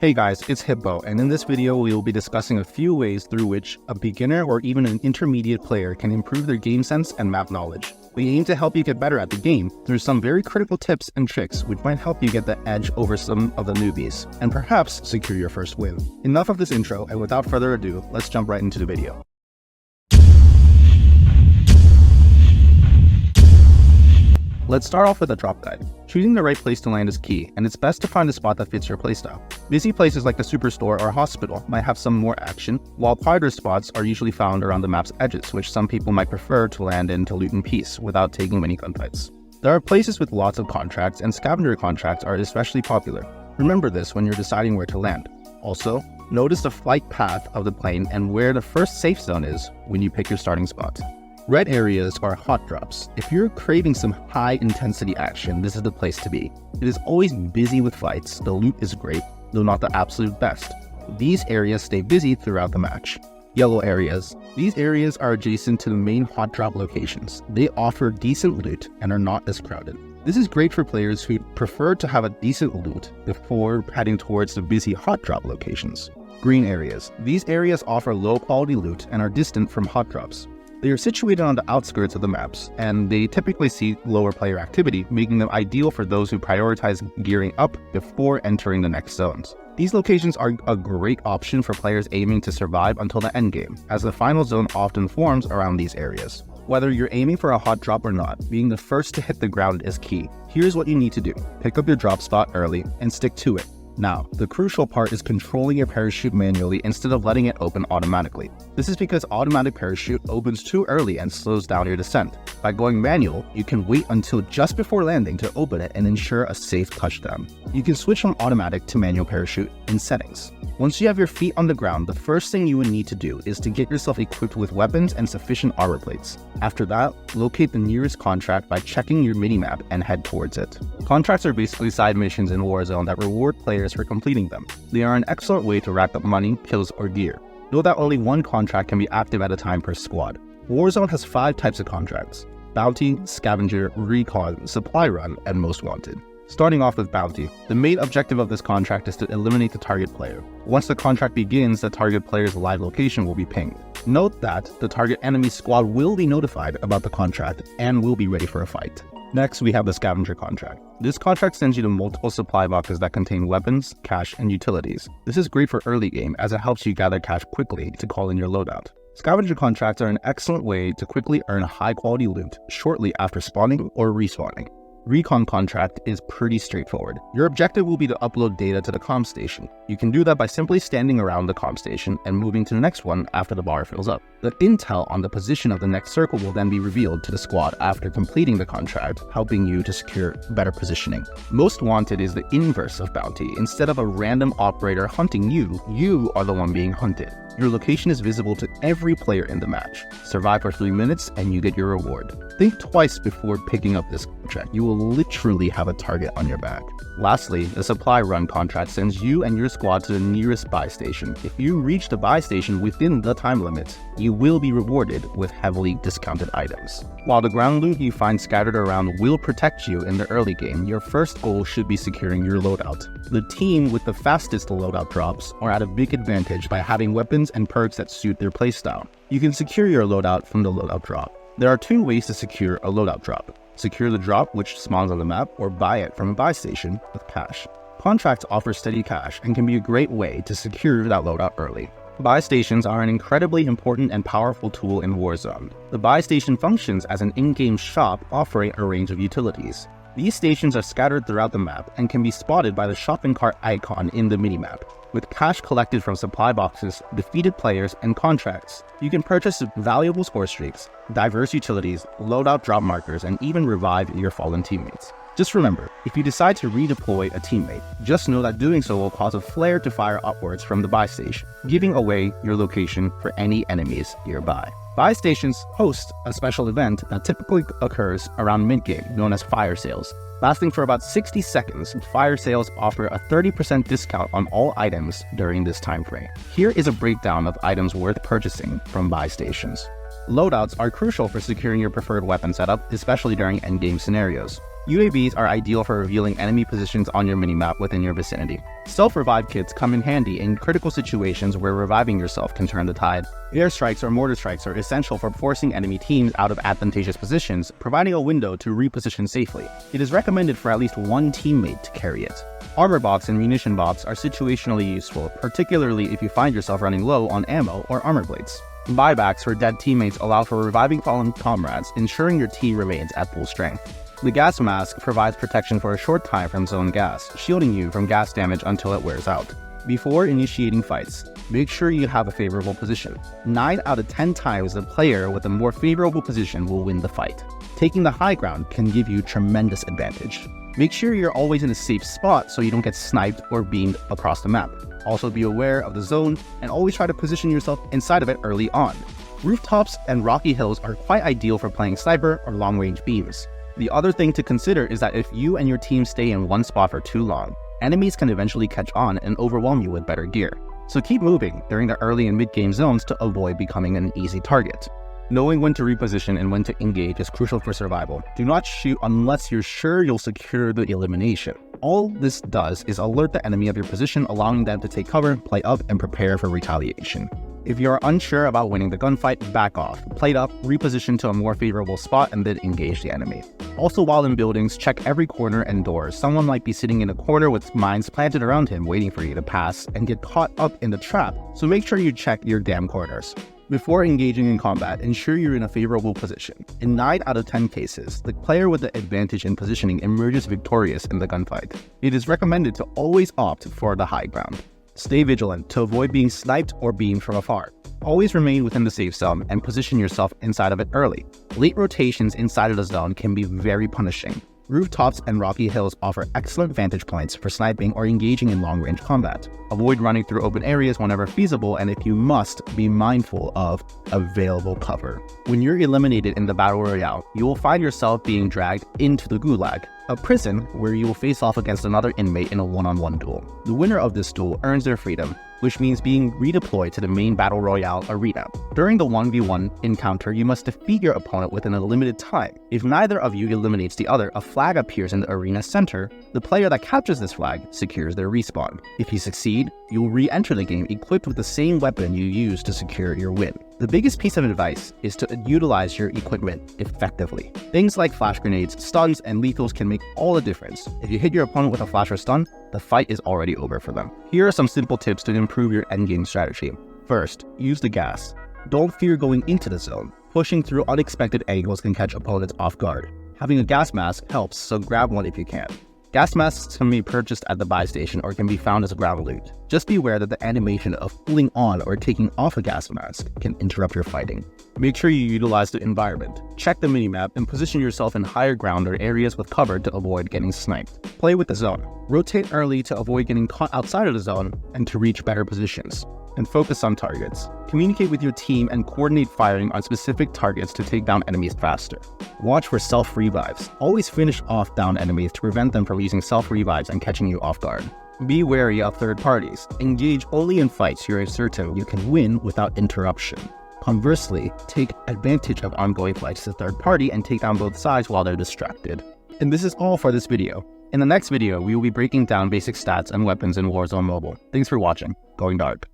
Hey guys, it's Hippo, and in this video we will be discussing a few ways through which a beginner or even an intermediate player can improve their game sense and map knowledge. We aim to help you get better at the game through some very critical tips and tricks which might help you get the edge over some of the newbies, and perhaps secure your first win. Enough of this intro, and without further ado, let's jump right into the video. Let's start off with a drop guide. Choosing the right place to land is key, and it's best to find a spot that fits your playstyle. Busy places like the superstore or hospital might have some more action, while quieter spots are usually found around the map's edges, which some people might prefer to land in to loot in peace without taking many gunfights. There are places with lots of contracts, and scavenger contracts are especially popular. Remember this when you're deciding where to land. Also, notice the flight path of the plane and where the first safe zone is when you pick your starting spot. Red areas are Hotdrops. If you're craving some high-intensity action, this is the place to be. It is always busy with fights, the loot is great, though not the absolute best. These areas stay busy throughout the match. Yellow areas. These areas are adjacent to the main Hotdrop locations. They offer decent loot and are not as crowded. This is great for players who prefer to have a decent loot before heading towards the busy Hotdrop locations. Green areas. These areas offer low-quality loot and are distant from Hotdrops. They are situated on the outskirts of the maps, and they typically see lower player activity, making them ideal for those who prioritize gearing up before entering the next zones. These locations are a great option for players aiming to survive until the endgame, as the final zone often forms around these areas. Whether you're aiming for a hot drop or not, being the first to hit the ground is key. Here's what you need to do. Pick up your drop spot early and stick to it. Now, the crucial part is controlling your parachute manually instead of letting it open automatically. This is because automatic parachute opens too early and slows down your descent. By going manual, you can wait until just before landing to open it and ensure a safe touchdown. You can switch from automatic to manual parachute in settings. Once you have your feet on the ground, the first thing you would need to do is to get yourself equipped with weapons and sufficient armor plates. After that, locate the nearest contract by checking your minimap and head towards it. Contracts are basically side missions in Warzone that reward players for completing them. They are an excellent way to rack up money, kills, or gear. Note that only one contract can be active at a time per squad. Warzone has 5 types of contracts: Bounty, Scavenger, Recon, Supply Run, and Most Wanted. Starting off with Bounty, the main objective of this contract is to eliminate the target player. Once the contract begins, the target player's live location will be pinged. Note that the target enemy squad will be notified about the contract and will be ready for a fight. Next, we have the Scavenger contract. This contract sends you to multiple supply boxes that contain weapons, cash, and utilities. This is great for early game as it helps you gather cash quickly to call in your loadout. Scavenger contracts are an excellent way to quickly earn high-quality loot shortly after spawning or respawning. Recon contract is pretty straightforward. Your objective will be to upload data to the comm station. You can do that by simply standing around the comm station and moving to the next one after the bar fills up. The intel on the position of the next circle will then be revealed to the squad after completing the contract, helping you to secure better positioning. Most Wanted is the inverse of Bounty. Instead of a random operator hunting you, you are the one being hunted. Your location is visible to every player in the match. Survive for 3 minutes and you get your reward. Think twice before picking up this contract. You will literally have a target on your back. Lastly, the Supply Run contract sends you and your squad to the nearest buy station. If you reach the buy station within the time limit, you will be rewarded with heavily discounted items. While the ground loot you find scattered around will protect you in the early game, your first goal should be securing your loadout. The team with the fastest loadout drops are at a big advantage by having weapons and perks that suit their playstyle. You can secure your loadout from the loadout drop. There are 2 ways to secure a loadout drop. Secure the drop, which spawns on the map, or buy it from a buy station with cash. Contracts offer steady cash and can be a great way to secure that loadout early. Buy stations are an incredibly important and powerful tool in Warzone. The buy station functions as an in-game shop offering a range of utilities. These stations are scattered throughout the map and can be spotted by the shopping cart icon in the minimap. With cash collected from supply boxes, defeated players, and contracts, you can purchase valuable score streaks, diverse utilities, loadout drop markers, and even revive your fallen teammates. Just remember, if you decide to redeploy a teammate, just know that doing so will cause a flare to fire upwards from the buy station, giving away your location for any enemies nearby. Buy stations host a special event that typically occurs around mid-game, known as fire sales. Lasting for about 60 seconds, fire sales offer a 30% discount on all items during this time frame. Here is a breakdown of items worth purchasing from buy stations. Loadouts are crucial for securing your preferred weapon setup, especially during endgame scenarios. UAVs are ideal for revealing enemy positions on your minimap within your vicinity. Self-revive kits come in handy in critical situations where reviving yourself can turn the tide. Airstrikes or mortar strikes are essential for forcing enemy teams out of advantageous positions, providing a window to reposition safely. It is recommended for at least one teammate to carry it. Armor box and munition box are situationally useful, particularly if you find yourself running low on ammo or armor blades. Buybacks for dead teammates allow for reviving fallen comrades, ensuring your team remains at full strength. The gas mask provides protection for a short time from zone gas, shielding you from gas damage until it wears out. Before initiating fights, make sure you have a favorable position. 9 out of 10 times the player with a more favorable position will win the fight. Taking the high ground can give you tremendous advantage. Make sure you're always in a safe spot so you don't get sniped or beamed across the map. Also be aware of the zone and always try to position yourself inside of it early on. Rooftops and rocky hills are quite ideal for playing sniper or long-range beams. The other thing to consider is that if you and your team stay in one spot for too long, enemies can eventually catch on and overwhelm you with better gear. So keep moving during the early and mid-game zones to avoid becoming an easy target. Knowing when to reposition and when to engage is crucial for survival. Do not shoot unless you're sure you'll secure the elimination. All this does is alert the enemy of your position, allowing them to take cover, play up, and prepare for retaliation. If you are unsure about winning the gunfight, back off, play it up, reposition to a more favorable spot, and then engage the enemy. Also, while in buildings, check every corner and door. Someone might be sitting in a corner with mines planted around him waiting for you to pass and get caught up in the trap, so make sure you check your damn corners. Before engaging in combat, ensure you're in a favorable position. In 9 out of 10 cases, the player with the advantage in positioning emerges victorious in the gunfight. It is recommended to always opt for the high ground. Stay vigilant to avoid being sniped or beamed from afar. Always remain within the safe zone and position yourself inside of it early. Late rotations inside of the zone can be very punishing. Rooftops and rocky hills offer excellent vantage points for sniping or engaging in long-range combat. Avoid running through open areas whenever feasible, and if you must, be mindful of available cover. When you're eliminated in the Battle Royale, you will find yourself being dragged into the Gulag, a prison where you will face off against another inmate in a one-on-one duel. The winner of this duel earns their freedom, which means being redeployed to the main Battle Royale arena. During the 1v1 encounter, you must defeat your opponent within a limited time. If neither of you eliminates the other, a flag appears in the arena center. The player that captures this flag secures their respawn. If you succeed, you will re-enter the game equipped with the same weapon you used to secure your win. The biggest piece of advice is to utilize your equipment effectively. Things like flash grenades, stuns, and lethals can make all the difference. If you hit your opponent with a flash or stun, the fight is already over for them. Here are some simple tips to improve your endgame strategy. First, use the gas. Don't fear going into the zone. Pushing through unexpected angles can catch opponents off guard. Having a gas mask helps, so grab one if you can. Gas masks can be purchased at the buy station or can be found as ground loot. Just be aware that the animation of pulling on or taking off a gas mask can interrupt your fighting. Make sure you utilize the environment. Check the minimap and position yourself in higher ground or areas with cover to avoid getting sniped. Play with the zone. Rotate early to avoid getting caught outside of the zone and to reach better positions. And focus on targets. Communicate with your team and coordinate firing on specific targets to take down enemies faster. Watch for self-revives. Always finish off down enemies to prevent them from using self-revives and catching you off guard. Be wary of third parties. Engage only in fights you're certain you can win without interruption. Conversely, take advantage of ongoing fights to third party and take down both sides while they're distracted. And this is all for this video. In the next video, we will be breaking down basic stats and weapons in Warzone Mobile. Thanks for watching. Going dark.